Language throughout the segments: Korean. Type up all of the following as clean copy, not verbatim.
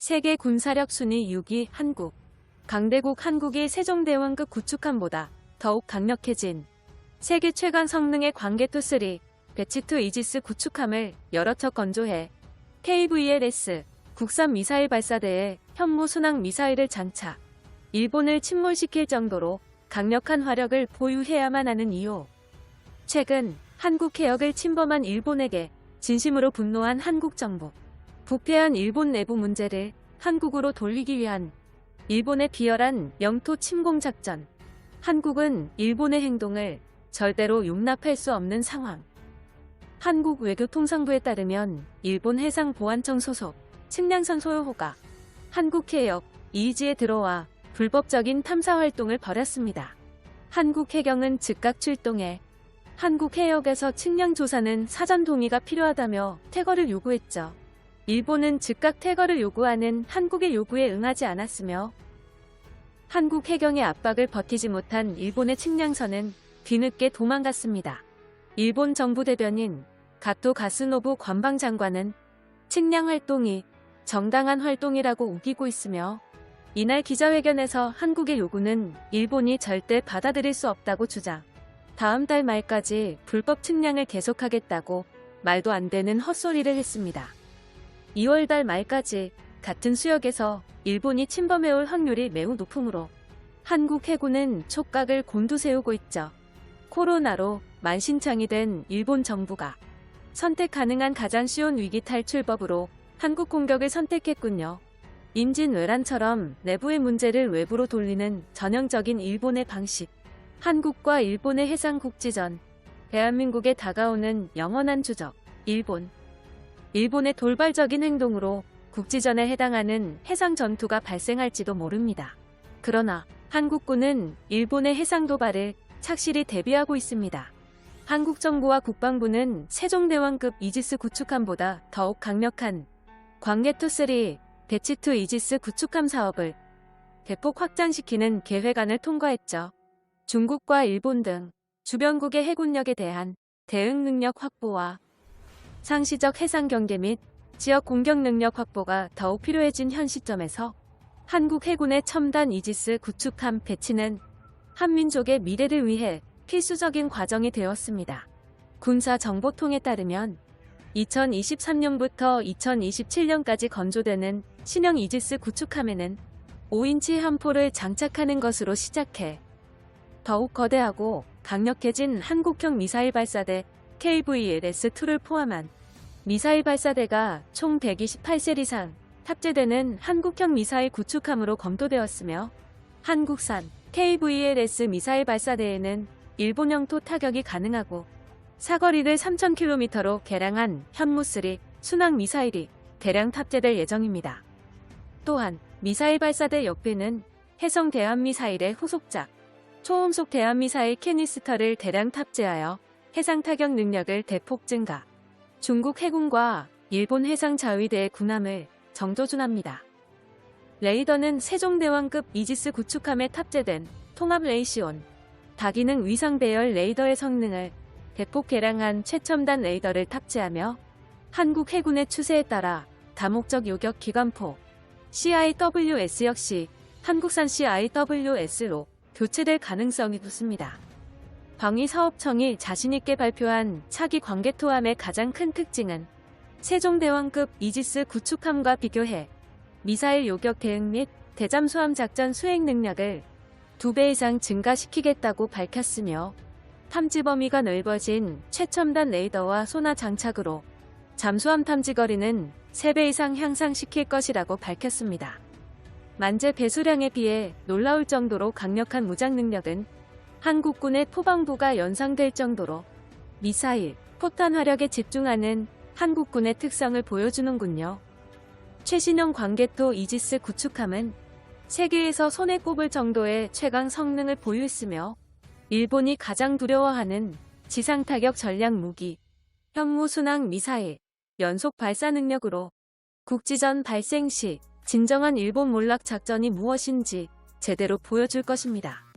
세계 군사력 순위 6위 한국. 강대국 한국이 세종대왕급 구축함보다 더욱 강력해진 세계 최강 성능의 광개토3 배치2 이지스 구축함을 여러 척 건조해 KVLS 국산 미사일 발사대에 현무 순항 미사일을 장착. 일본을 침몰시킬 정도로 강력한 화력을 보유해야만 하는 이유. 최근 한국 해역을 침범한 일본에게 진심으로 분노한 한국 정부. 부패한 일본 내부 문제를 한국으로 돌리기 위한 일본의 비열한 영토 침공 작전. 한국은 일본의 행동을 절대로 용납할 수 없는 상황. 한국 외교통상부에 따르면 일본 해상보안청 소속 측량선 소요호가 한국 해역 이지에 들어와 불법적인 탐사 활동을 벌였습니다. 한국 해경은 즉각 출동해 한국 해역에서 측량 조사는 사전 동의가 필요하다며 퇴거를 요구했죠. 일본은 즉각 퇴거를 요구하는 한국의 요구에 응하지 않았으며 한국 해경의 압박을 버티지 못한 일본의 측량선은 뒤늦게 도망갔습니다. 일본 정부 대변인 가토 가스노부 관방장관은 측량 활동이 정당한 활동이라고 우기고 있으며 이날 기자회견에서 한국의 요구는 일본이 절대 받아들일 수 없다고 주장. 다음 달 말까지 불법 측량을 계속하겠다고 말도 안 되는 헛소리를 했습니다. 2월 달 말까지 같은 수역에서 일본이 침범해올 확률이 매우 높으므로 한국 해군은 촉각을 곤두세우고 있죠. 코로나로 만신창이 된 일본 정부가 선택 가능한 가장 쉬운 위기 탈출법으로 한국 공격을 선택했군요. 임진왜란처럼 내부의 문제를 외부로 돌리는 전형적인 일본의 방식. 한국과 일본의 해상국지전. 대한민국에 다가오는 영원한 주적. 일본. 일본의 돌발적인 행동으로 국지전에 해당하는 해상 전투가 발생할지도 모릅니다. 그러나 한국군은 일본의 해상 도발을 착실히 대비하고 있습니다. 한국 정부와 국방부는 세종대왕급 이지스 구축함보다 더욱 강력한 광개토3 배치2 이지스 구축함 사업을 대폭 확장시키는 계획안을 통과했죠. 중국과 일본 등 주변국의 해군력에 대한 대응 능력 확보와 상시적 해상 경계 및 지역 공격 능력 확보가 더욱 필요해진 현 시점에서 한국 해군의 첨단 이지스 구축함 배치는 한민족의 미래를 위해 필수적인 과정이 되었습니다. 군사정보통에 따르면 2023년부터 2027년까지 건조되는 신형 이지스 구축함에는 5인치 함포를 장착하는 것으로 시작해 더욱 거대하고 강력해진 한국형 미사일 발사대 KVLS-2를 포함한 미사일 발사대가 총 128셀 이상 탑재되는 한국형 미사일 구축함으로 검토되었으며 한국산 KVLS 미사일 발사대에는 일본 영토 타격이 가능하고 사거리를 3,000km로 개량한 현무3 순항 미사일이 대량 탑재될 예정입니다. 또한 미사일 발사대 옆에는 해성 대한미사일의 후속작 초음속 대한미사일 캐니스터를 대량 탑재하여 해상 타격 능력을 대폭 증가. 중국 해군과 일본 해상자위대의 군함을 정조준합니다. 레이더는 세종대왕급 이지스 구축함에 탑재된 통합 레이시온 다기능 위상 배열 레이더의 성능을 대폭 개량한 최첨단 레이더를 탑재하며 한국 해군의 추세에 따라 다목적 요격 기관포 CIWS 역시 한국산 CIWS로 교체될 가능성이 높습니다. 방위사업청이 자신있게 발표한 차기 광개토함의 가장 큰 특징은 세종대왕급 이지스 구축함과 비교해 미사일 요격 대응 및 대잠수함 작전 수행 능력을 2배 이상 증가시키겠다고 밝혔으며 탐지 범위가 넓어진 최첨단 레이더와 소나 장착으로 잠수함 탐지 거리는 3배 이상 향상시킬 것이라고 밝혔습니다. 만재 배수량에 비해 놀라울 정도로 강력한 무장 능력은 한국군의 포방부가 연상될 정도로 미사일, 포탄 화력에 집중하는 한국군의 특성을 보여주는군요. 최신형 광개토 이지스 구축함은 세계에서 손에 꼽을 정도의 최강 성능을 보유했으며 일본이 가장 두려워하는 지상타격 전략 무기, 현무순항 미사일, 연속 발사 능력으로 국지전 발생 시 진정한 일본 몰락 작전이 무엇인지 제대로 보여줄 것입니다.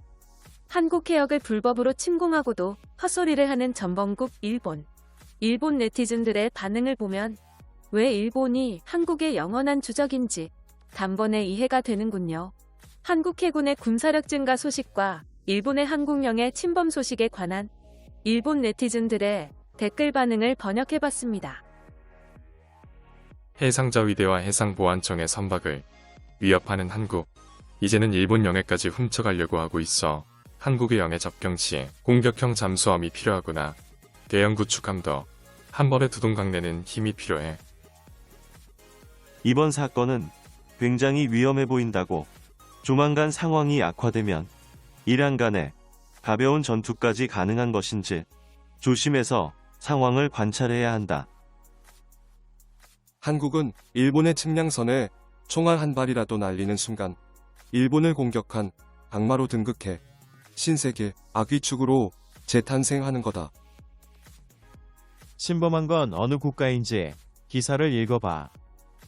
한국 해역을 불법으로 침공하고도 헛소리를 하는 전범국 일본. 일본 네티즌들의 반응을 보면 왜 일본이 한국의 영원한 주적인지 단번에 이해가 되는군요. 한국 해군의 군사력 증가 소식과 일본의 항공령의 침범 소식에 관한 일본 네티즌들의 댓글 반응을 번역해봤습니다. 해상자위대와 해상보안청의 선박을 위협하는 한국. 이제는 일본 영해까지 훔쳐가려고 하고 있어. 한국의 영해 접경 시에 공격형 잠수함이 필요하구나. 대형 구축함도 한 번에 두동강 내는 힘이 필요해. 이번 사건은 굉장히 위험해 보인다고. 조만간 상황이 악화되면 이란 간에 가벼운 전투까지 가능한 것인지 조심해서 상황을 관찰해야 한다. 한국은 일본의 측량선에 총알 한 발이라도 날리는 순간 일본을 공격한 악마로 등극해 신세계 악의축으로 재탄생하는 거다. 침범한 건 어느 국가인지 기사를 읽어봐.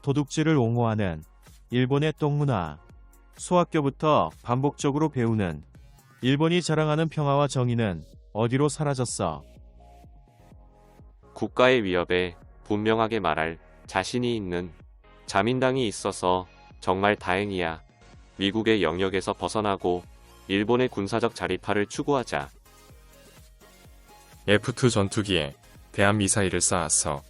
도둑질을 옹호하는 일본의 똥문화. 소학교부터 반복적으로 배우는 일본이 자랑하는 평화와 정의는 어디로 사라졌어? 국가의 위협에 분명하게 말할 자신이 있는 자민당이 있어서 정말 다행이야. 미국의 영역에서 벗어나고 일본의 군사적 자립화를 추구하자. F2 전투기에 대한 미사일을 쏴서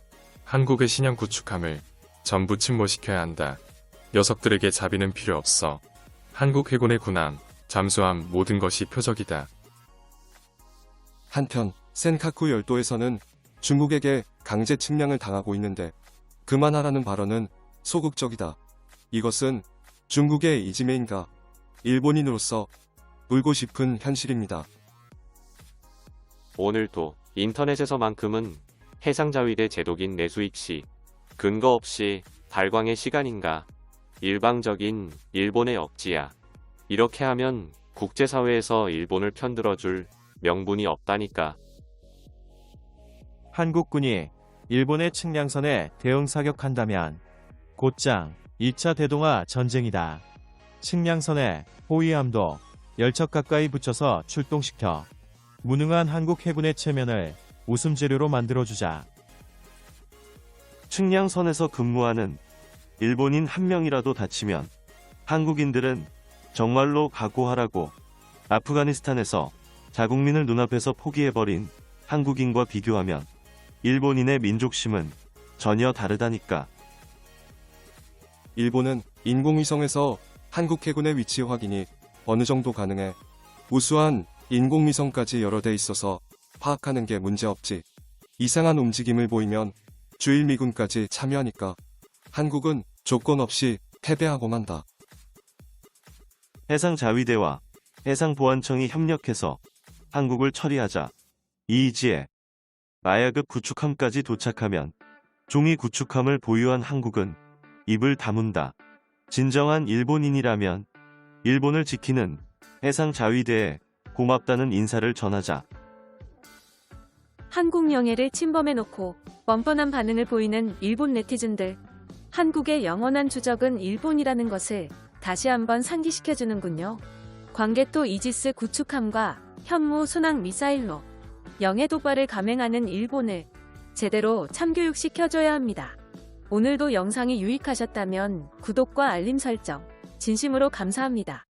한국의 신형 구축함을 전부 침몰시켜야 한다. 녀석들에게 자비는 필요 없어. 한국 해군의 군함, 잠수함 모든 것이 표적이다. 한편 센카쿠 열도에서는 중국에게 강제 측량을 당하고 있는데 그만하라는 발언은 소극적이다. 이것은 중국의 이지메인가 일본인으로서 울고 싶은 현실입니다. 오늘도 인터넷에서만큼은 해상자위대 제독인 내수익 씨 근거 없이 발광의 시간인가? 일방적인 일본의 억지야. 이렇게 하면 국제사회에서 일본을 편들어줄 명분이 없다니까. 한국군이 일본의 측량선에 대응 사격한다면 곧장 2차 대동아 전쟁이다. 측량선에 호위함도 열척 가까이 붙여서 출동시켜 무능한 한국 해군의 체면을 웃음재료로 만들어주자. 측량선에서 근무하는 일본인 한 명이라도 다치면 한국인들은 정말로 각오하라고. 아프가니스탄에서 자국민을 눈앞에서 포기해버린 한국인과 비교하면 일본인의 민족심은 전혀 다르다니까. 일본은 인공위성에서 한국 해군의 위치 확인이 어느 정도 가능해. 우수한 인공위성까지 여러 대 있어서 파악하는 게 문제없지. 이상한 움직임을 보이면 주일 미군까지 참여하니까 한국은 조건 없이 패배하고 만다. 해상자위대와 해상보안청이 협력해서 한국을 처리하자. 이이지에 마야급 구축함까지 도착하면 종이 구축함을 보유한 한국은 입을 다문다. 진정한 일본인이라면 일본을 지키는 해상자위대에 고맙다는 인사를 전하자. 한국 영해를 침범해놓고 뻔뻔한 반응을 보이는 일본 네티즌들. 한국의 영원한 주적은 일본이라는 것을 다시 한번 상기시켜주는군요. 광개토 이지스 구축함과 현무 순항 미사일로 영해 도발을 감행하는 일본을 제대로 참교육시켜줘야 합니다. 오늘도 영상이 유익하셨다면 구독과 알림 설정 진심으로 감사합니다.